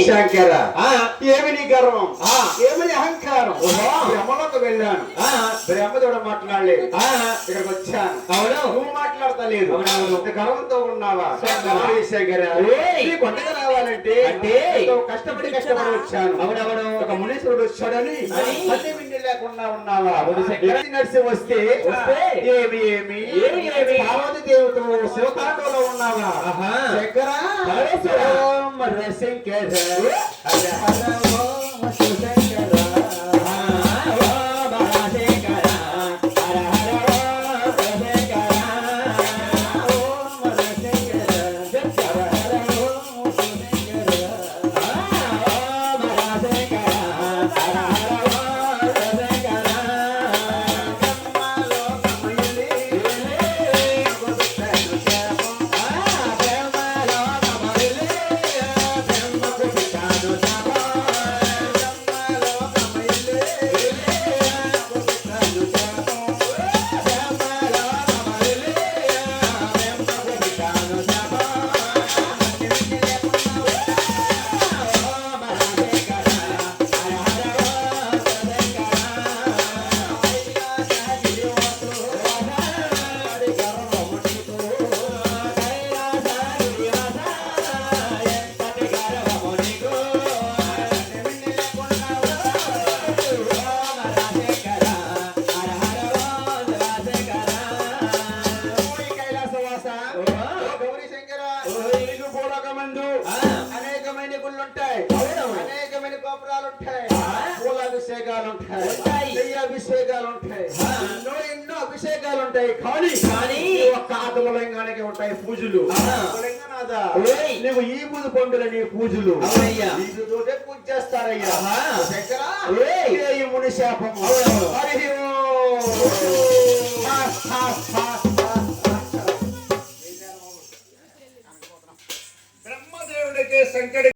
శంకర ఏమి నీ గర్వం ఏమి నీ అహంకారం బ్రహ్మలోకి వెళ్ళాను బ్రహ్మతోడు మాట్లాడలేదు ఇక్కడికి వచ్చాను అవును నువ్వు మాట్లాడతా లేదు గర్వంతో ఉన్నావా శంకర కొండగా రావాలంటే కష్టపడి వచ్చాను అవునవును ఒక మునీశ్వరుడు వచ్చాడని మళ్ళీ విండి లేకుండా ఉన్నావా నడిచి వస్తే ఏమి ఏమి పార్వతి దేవతో శివకాండలో ఉన్నావా శంకర శంకర హర హర ఓ శంకర అనేకమైన గుళ్ళుంటాయి అనేకమైన గోపురాలు ఉంటాయి పూలాభిషేకాలు ఉంటాయి అభిషేకాలు ఉంటాయి ఎన్నో అభిషేకాలు ఉంటాయి కానీ ఒక్క ఆత్మలింగానికి ఉంటాయి పూజలు నువ్వు ఈ పూజ పండుగ పూజలు తోటే పూజ చేస్తారయ్యా ఈ ముని శాపం బ్రహ్మదేవుడికి శంకరి